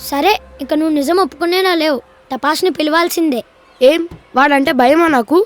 సరే, ఇక నువ్వు నిజం ఒప్పుకునేలా లేవు. టపాస్ని పిలవాల్సిందే. ఏం వాడంటే భయమా నాకు?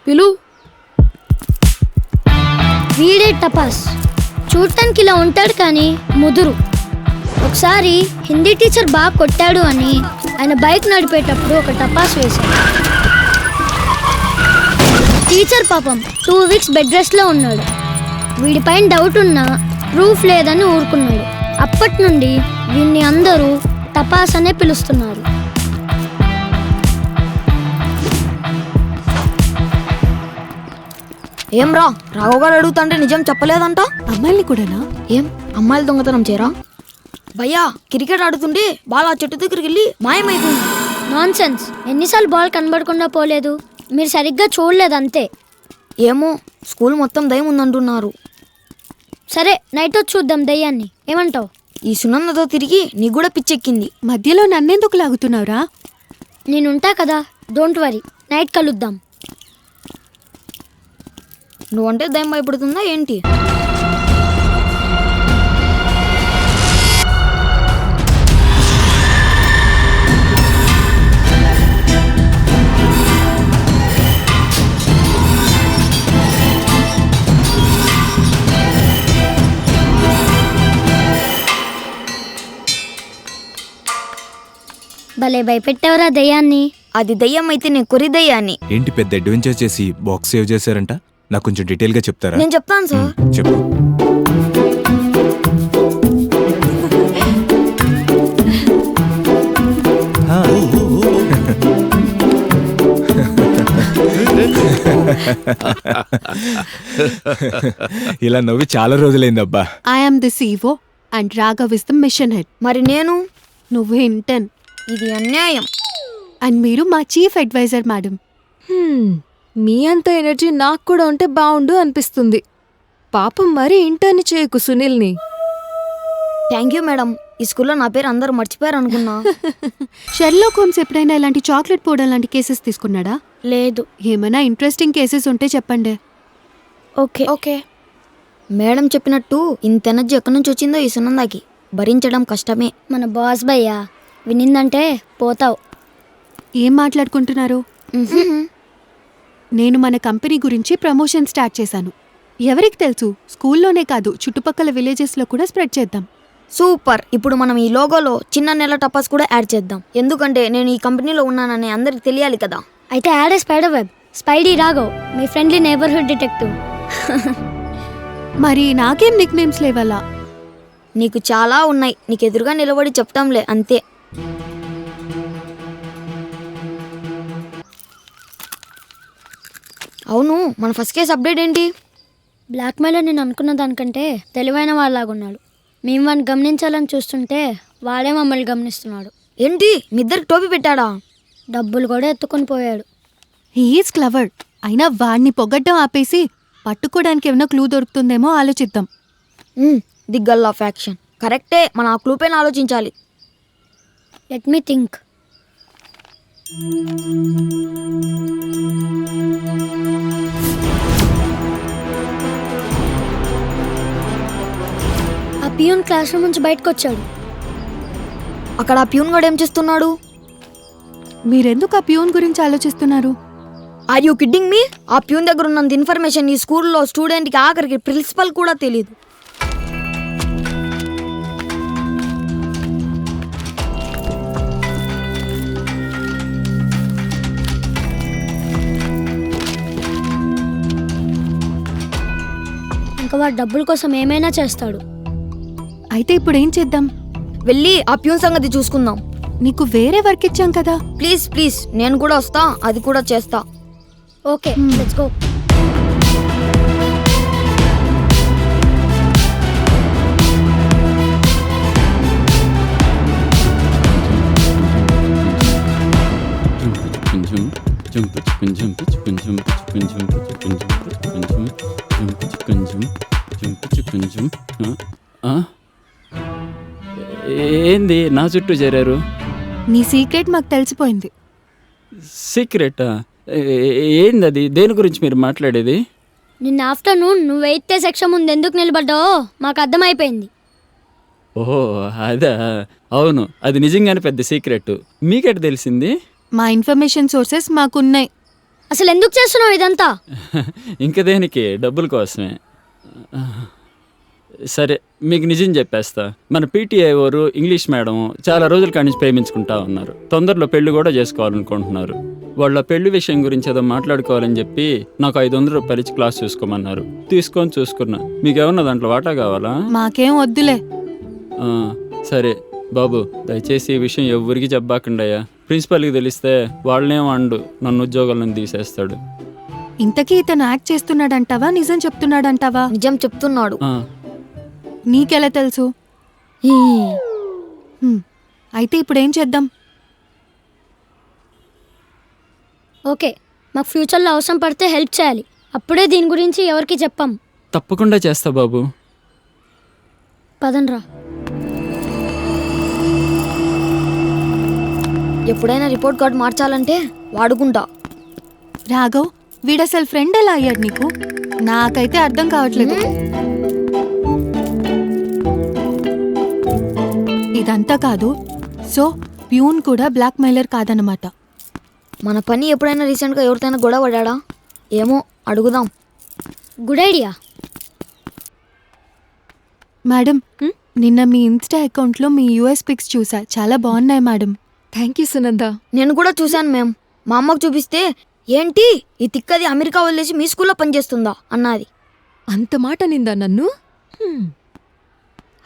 పిలు. వీడే టపాస్. చూడటానికి ఇలా ఉంటాడు కానీ ముదురు. ఒకసారి హిందీ టీచర్ బాగా కొట్టాడు అని ఆయన బైక్ నడిపేటప్పుడు ఒక టపాస్ వేశాడు. టీచర్ పాపం 2 వీక్స్ బెడ్ రెస్ట్లో ఉన్నాడు. వీడిపైన డౌట్ ఉన్నా ప్రూఫ్ లేదని ఊరుకున్నాడు. అప్పటి నుండి వీడిని అందరూ టపాస్ అనే పిలుస్తున్నారు. ఏం రా, రాఘవ్ గారు అడుగుతుంటే నిజం చెప్పలేదంట. అమ్మాయిని కూడానా? ఏం అమ్మాయిలు దొంగతనం చేయరా? భయ్యా, క్రికెట్ ఆడుతుంటే బాల్ ఆ చెట్టు దగ్గరికి వెళ్ళి మాయమైపోయింది. నాన్సెన్స్. ఎన్నిసార్లు బాల్ కనబడకుండా పోలేదు? మీరు సరిగ్గా చూడలేదు అంతే. ఏమో, స్కూల్ మొత్తం దయ్యం ఉందంటున్నారు. సరే, నైట్ వచ్చి చూద్దాం దయ్యాన్ని. ఏమంటావు? ఈ సునందతో తిరిగి నీకు కూడా పిచ్చెక్కింది. మధ్యలో నన్నెందుకు లాగుతున్నావురా? నేనుంటా కదా, డోంట్ వరీ. నైట్ కలుద్దాం. నువ్వంటే దయ్యం భయపడుతుందా ఏంటి? భలే భయపెట్టావరా దయ్యాన్ని. అది దయ్యం అయితే నేను కొరి దయ్యాన్ని. ఏంటి పెద్ద అడ్వెంచర్ చేసి బాక్స్ సేవ్ చేశారంట? నాకు కొంచెం డీటెయిల్ గా చెప్తారా? నేను చెప్తాను సార్. చెప్పు. ఇలా నవ్వి చాలా రోజులైందబ్బా. I am the CEO and Raghav is the mission head. మరి నేను? నువ్వు ఇంటర్న్. ఇది అన్యాయం. అండ్ మీరు మా చీఫ్ అడ్వైజర్ మేడం. మీ అంత ఎనర్జీ నాకు కూడా ఉంటే బాగుండు అనిపిస్తుంది. పాపం మరి ఇంటర్ని చేయకు సునీల్ని. Thank you madam. ఈ స్కూల్లో నా పేరు అందరూ మర్చిపోయారు అనుకున్నా. షెర్లాక్ హోమ్స్ ఎప్పుడైనా ఇలాంటి చాక్లెట్ పౌడర్ లాంటి కేసెస్ తీసుకున్నాడా? లేదు. ఏమైనా ఇంట్రెస్టింగ్ కేసెస్ ఉంటే చెప్పండి. Okay okay. మేడం చెప్పినట్టు ఇంత ఎనర్జీ ఎక్కడి నుంచి వచ్చిందో ఈ సునందాకి భరించడం కష్టమే. మన బాస్ భయ్యా వినిందంటే పోతావు. ఏం మాట్లాడుకుంటున్నారు? నేను మన కంపెనీ గురించి ప్రమోషన్ స్టార్ట్ చేశాను. ఎవరికి తెలుసు, స్కూల్లోనే కాదు చుట్టుపక్కల విలేజెస్లో కూడా స్ప్రెడ్ చేద్దాం. సూపర్. ఇప్పుడు మనం ఈ లోగోలో చిన్న నెల టపాస్ కూడా యాడ్ చేద్దాం. ఎందుకంటే నేను ఈ కంపెనీలో ఉన్నానని అందరికి తెలియాలి కదా. అయితే add spider web. Spidey Raghav, మీ ఫ్రెండ్లీ నైబర్హుడ్ డిటెక్టివ్. మరి నాకేం నిక్ నేమ్స్ లేవాలా? నీకు చాలా ఉన్నాయి. నీకు ఎదురుగా నిలబడి చెప్తాంలే అంతే. అవును, మన ఫస్ట్ కేసు అప్డేట్ ఏంటి? బ్లాక్మెయిలర్ నేను అనుకున్న దానికంటే తెలివైన వాళ్ళలాగున్నాడు. మేము వాడిని గమనించాలని చూస్తుంటే వాడే మమ్మల్ని గమనిస్తున్నాడు. ఏంటి, మీ ఇద్దరికి టోపీ పెట్టాడా? డబ్బులు కూడా ఎత్తుకొని పోయాడు. He's clever. అయినా వాడిని పొగడ్డం ఆపేసి పట్టుకోవడానికి ఏమైనా క్లూ దొరుకుతుందేమో ఆలోచిద్దాం. The girl of action. కరెక్టే, మనం ఆ క్లూ పైన ఆలోచించాలి. Let me think. ఆ పియూన్ క్లాస్ రూమ్ నుంచి బయటకు వచ్చాడు. అక్కడ ఆ ప్యూన్ గడు ఏం చేస్తున్నాడు? మీరెందుకు ఆ ప్యూన్ గురించి ఆలోచిస్తున్నారు? Are you kidding me? ఆ ప్యూన్ దగ్గర ఉన్నంత ఇన్ఫర్మేషన్ ఈ స్కూల్లో స్టూడెంట్కి ఆఖరికి ప్రిన్సిపల్ కూడా తెలియదు. ఇంకా వాడు డబ్బుల కోసం ఏమైనా చేస్తాడు. అయితే ఇప్పుడు ఏం చేద్దాం? వెళ్ళి ఆ ప్యూన్ సంగతి చూసుకుందాం. నీకు వేరే వర్క్ ఇచ్చాం కదా. ప్లీజ్ ప్లీజ్, నేను కూడా వస్తా, అది కూడా చేస్తా. Okay, let's go. ఏంది నా చుట్టూ చేరారు? నీ సీక్రెట్ మాకు తెలిసిపోయింది. సీక్రెటా? ఏంది అది? దేని గురించి మీరు మాట్లాడేది? నిన్న ఆఫ్టర్నూన్ నువ్వు 8th సెక్షన్ ముందు ఎందుకు నిలబడ్డావో మాకు అర్థమైపోయింది. ఓహో అదా, అవును అది నిజంగానే పెద్ద సీక్రెట్. మీకెట్ తెలిసింది? మా ఇన్ఫర్మేషన్ సోర్సెస్ మాకున్నాయి. అసలు ఎందుకు చేస్తున్నావు ఇదంతా? ఇంక దేనికి, డబ్బుల కోసమే. సరే మీకు నిజం చెప్పేస్తా. మన పీటీఐ వారు ఇంగ్లీష్ మేడం చాలా రోజుల కాడి నుంచి ప్రేమించుకుంటా ఉన్నారు. తొందరలో పెళ్లి కూడా చేసుకోవాలనుకుంటున్నారు. వాళ్ళ పెళ్లి విషయం గురించి ఏదో మాట్లాడుకోవాలని చెప్పి నాకు 500 రూపాయలు ఇచ్చి క్లాస్ చూసుకోమన్నారు. తీసుకొని చూసుకున్నా. మీకేమన్నా దాంట్లో వాటా కావాలా? మాకేం వద్దులే. ఆ, సరే బాబు, దయచేసి ఈ విషయం ఎవరికి చెప్పాకండయ్యా. ప్రిన్సిపల్కి తెలిస్తే వాళ్ళనేం అండు, నన్ను ఉద్యోగాల నుంచి తీసేస్తాడు. ఇంతకీ ఇతను యాక్ట్ చేస్తున్నాడంటావా, నిజం చెప్తున్నాడంటావా? నిజం చెప్తున్నాడు. ఆ, నీకెలా తెలుసు? హ్మ్. అయితే ఇప్పుడు ఏం చేద్దాం? ఓకే, మాకు ఫ్యూచర్లో అవసరం పడితే హెల్ప్ చేయాలి. అప్పుడే దీని గురించి ఎవరికి చెప్పాం. తప్పకుండా చేస్తా బాబు. పదండ్రా. ఎప్పుడైనా రిపోర్ట్ కార్డ్ మార్చాలంటే వాడుకుంటా. రాఘవ్, వీడసలు ఫ్రెండ్ ఎలా అయ్యాడు నీకు? నాకైతే అర్థం కావట్లేదు. ఇదంతా కాదు. సో ప్యూన్ కూడా బ్లాక్ మెయిలర్ కాదనమాట. మన పని ఎప్పుడైనా రీసెంట్గా ఎవరితోనైనా గొడవ పడ్డా? ఏమో, అడుగుదాం. Good idea. మేడం, నిన్న మీ ఇన్స్టా అకౌంట్లో మీ యూఎస్ పిక్స్ చూసా. చాలా బాగున్నాయి మేడం. Thank you Sunanda. నేను కూడా చూశాను మ్యామ్. మా అమ్మకు చూపిస్తే ఏంటి ఈ తిక్కది అమెరికా వదిలేసి మీ స్కూల్లో పనిచేస్తుందా అన్నది. అంత మాట నిందా నన్ను?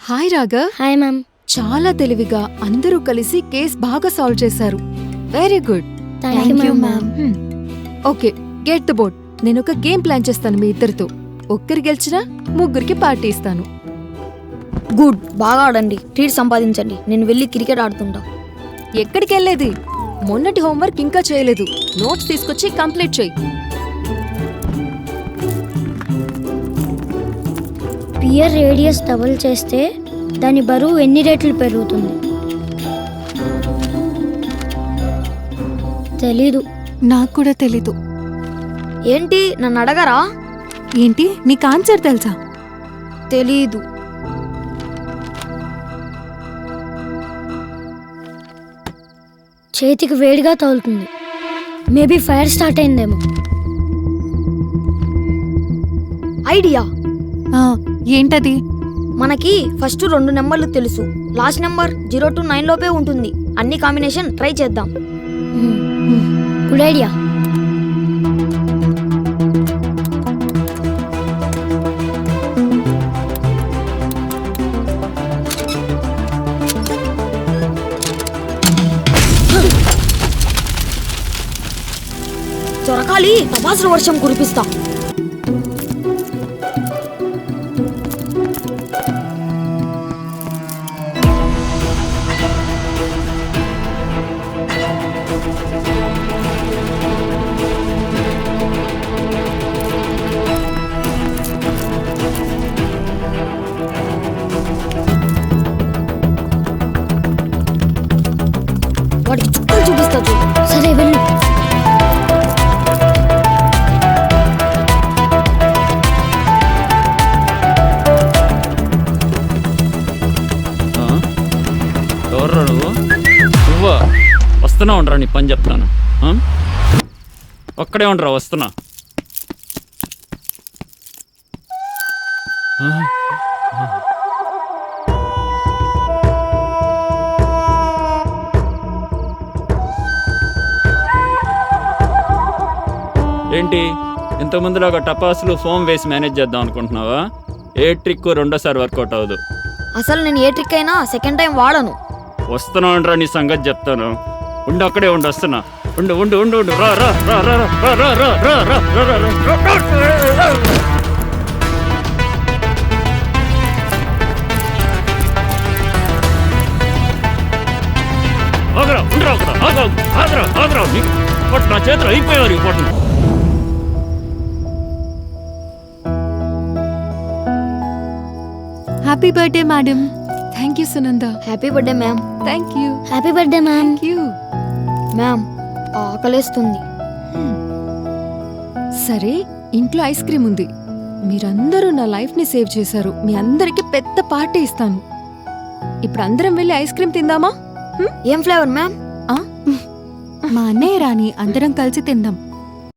హాయ్ రాఘవ్. Hi ma'am. చాలా తెలివిగా అందరూ కలిసి కేస్ బాగా సాల్వ్ చేశారు. Very good. Thank you ma'am. Okay, get the board. నేను ఒక గేమ్ ప్లాన్ చేస్తాను మీ ఇద్దరితో. ఒక్కరు గెలిచినా ముగ్గురికి పార్టీ ఇస్తాను. గుడ్, బాగా ఆడండి, ట్రీట్ సంపాదించండి. నేను వెళ్ళి క్రికెట్ ఆడుతుంటా. ఎక్కడికి వెళ్ళేది? మొన్నటి హోంవర్క్ ఇంకా చేయలేదు. నోట్స్ తీసుకొచ్చి కంప్లీట్ చేయి. పియర్ రేడియస్ డబుల్ చేస్తే దాని బరువు ఎన్ని రెట్లు పెరుగుతుంది? తెలీదు. నాకు కూడా తెలీదు. ఏంటి, నన్ను అడగరా? ఏంటి, నీకు ఆన్సర్ తెలుసా? తెలీదు. చేతికి వేడిగా తగులుతుంది. మేబీ ఫైర్ స్టార్ట్ అయిందేమో. ఐడియా. ఏంటది? మనకి ఫస్ట్ 2 నెంబర్లు తెలుసు. లాస్ట్ నెంబర్ 0 to 9 లోపే ఉంటుంది. అన్ని కాంబినేషన్ ట్రై చేద్దాం. Good idea. చొరకాలి, తపాసుల వర్షం కురిపిస్తా. వాడికి చుక్కలు చూపిస్తా చూడు. సరే వెళ్ళు. ఎవర్రా నువ్వా? వస్తున్నా ఉండరా, నీ పని చెప్తాను. ఒక్కడే ఉండరా, వస్తున్నా. ఏంటి ఇంతకుముందులాగా టపాసులు ఫోమ్ వేసి మేనేజ్ చేద్దాం అనుకుంటున్నావా? ఏ ట్రిక్ రెండోసారి వర్కౌట్ అవ్వదు. అసలు నేను ఏ ట్రిక్ అయినా సెకండ్ టైం వాడను. వస్తున్నా ఉండరా, నీ సంగతి చెప్తాను. ఉండు, అక్కడే ఉండు, వస్తున్నా. ఉండు ఉండు ఉండు ఉండు. రా రా రా రా రా రా రా రా రా రా రా రా. ఆగరా, ఉండరా అక్కడ, ఆగరా ఆగరా. నా చేతులు అయిపోయారు ఈ పొట్టు. Happy birthday madam. Thank you Sunanda. Happy birthday ma'am. Thank you. Happy birthday ma'am. Thank you. Ma'am, ఆకలేస్తుంది. సరే, ఇంట్లో ఐస్ క్రీమ్ ఉంది. మీరందరూ నా లైఫ్ని సేవ్ చేశారు. మీ అందరికీ పెద్ద పార్టీ ఇస్తాను. ఇప్పుడు అందరం వెళ్ళి ఐస్ క్రీమ్ తిందామా? ఏం ఫ్లేవర్ మ్యామ్? మా అన్నయ్య రాని అందరం కలిసి తిందాం.